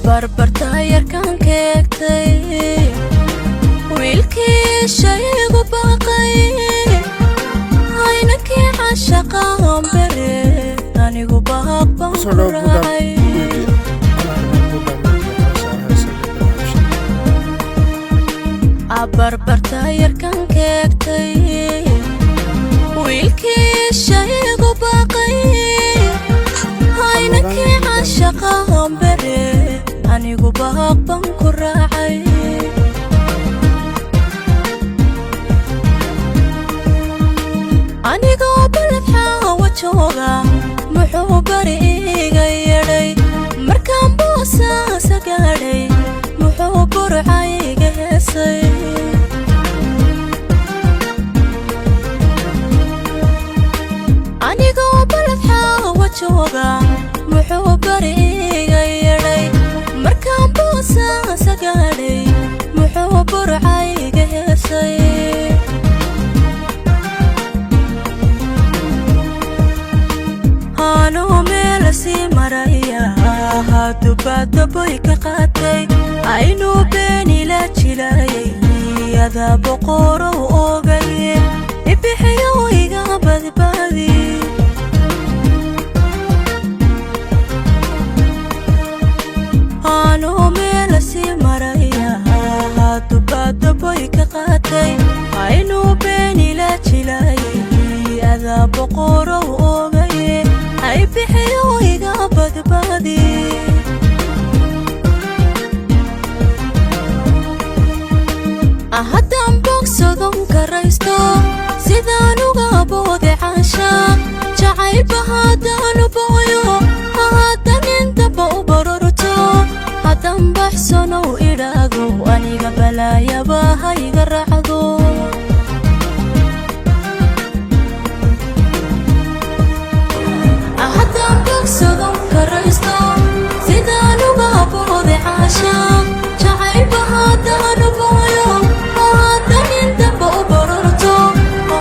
barbarta yarkan keegtay wiilkii shaygu baaqay aynakii cashaqaan bare anigu baaqban raacay barbarta yarkan keegtay wiilkii shaygu baaqay aynakii cashaqaan bare anigu baaqban ku raacay anigoo baladxaa wajooga muxuu bari iga yeedhay markaan boosaasa gaadhay muxuu burcayga heesay anigoo baladxaa wajooga muxuu bari iga yeedhay markaan boosaasa gaadhay muxuu burcayga heesay anuu meelasii maraya haddubadda boy ka qaatay aynuu beenila jilayay adaa boqorow ogaye ibixiyo iga badbaadi anuu meelasii maraya haddubadda boy ka qaatay aynuu beenila jilayay adaa boqorow ogaye ay bixiyo iga badbaadi haddaan bogsadon karaysto sidaan uga boode caashaa jacaylba haddaanu booyo haddan intaba u barorto haddaan baxsanow idhaado aniga balaayaba ha iga raacdo bogsadon karaysto sidaan uga boode caashaa jacaylba haddaanu booyo haddan intaba u barorto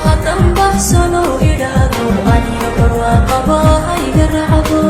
haddan baxsanow idhaado aniga barwaaqaba ha iga raacdo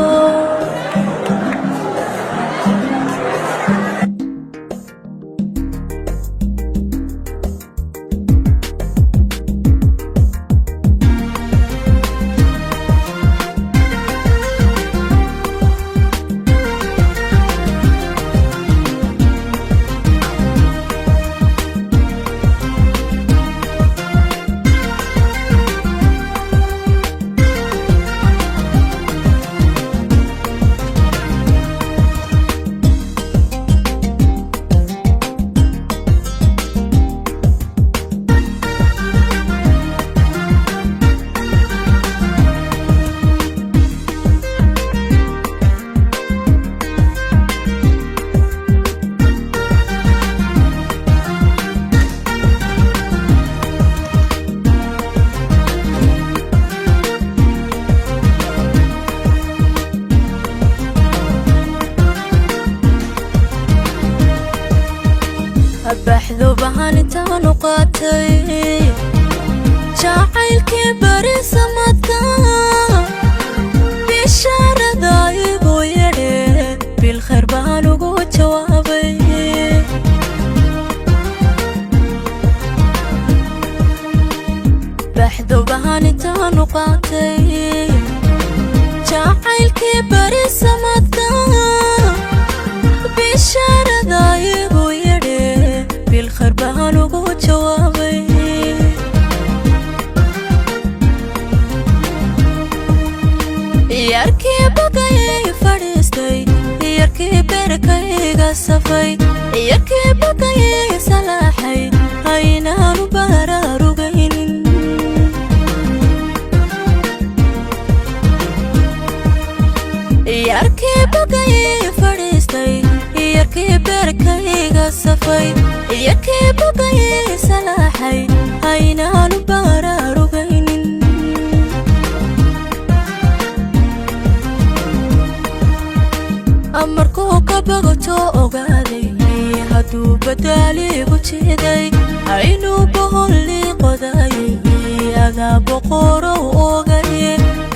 baxdu bahan intaan u qaatay jacaylkii bari samadka bishaarada igu yedhe bilkhayr baan ugu jawaabay baxdu bahan intaan u qaatay jacaylkii bari samadka bishaarada igu yedhe bilkhayr baan ugu jawaabay yarkii bagayay fadhiistay yarkii beerkayga safay yarkii bagayay salaaxay aynaanu baraarugaynin yarkii bagayay fadhiistay yarkii beerkayga safay yarkii bagayay salaaxay aynaanu baraarugaynin amarkuu ka bogoto ogaaday hadduu badaaligu jeeday aynuu boholli qodayay adaa boqorow ogaye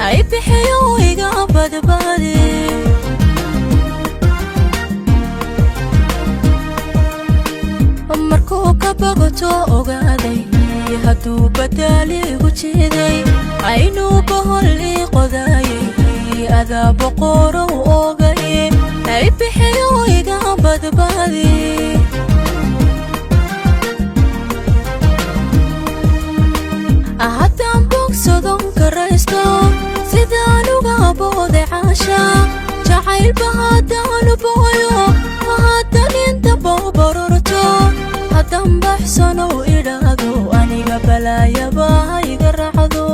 ay bixiyo iga badbaadi bagato ogaaday hadduu badaali igu jiiday aynuu boholli qodaayay adaa boqorow ogaye ay bixiyo iga badbaadi haddaan bogsadon karaysto sidaan uga booday caasha jacaylba haddaanu booyo haddan inta boobarorto haddaan baxsanow idhaahdo aniga balaayaba iga raacdo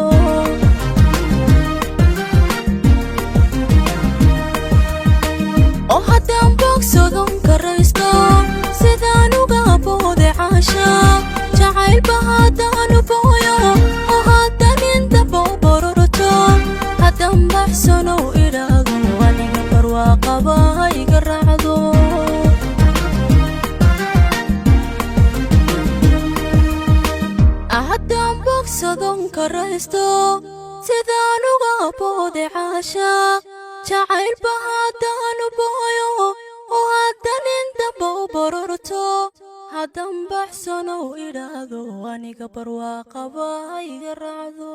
oo haddaan bogsadon karaysto sidaan uga booday caasha jacaylba haddaanu booyo haddan inta boobarorto haddaan baxsanow idhaahdo aniga barwaaqaba iga raacdo haddaan bogsadon karaysto sidaan uga booday caasha jacaylba haddaanu booyo haddan inta boobarorto haddaan baxsanow idhaahdo aniga barwaaqaba iga raacdo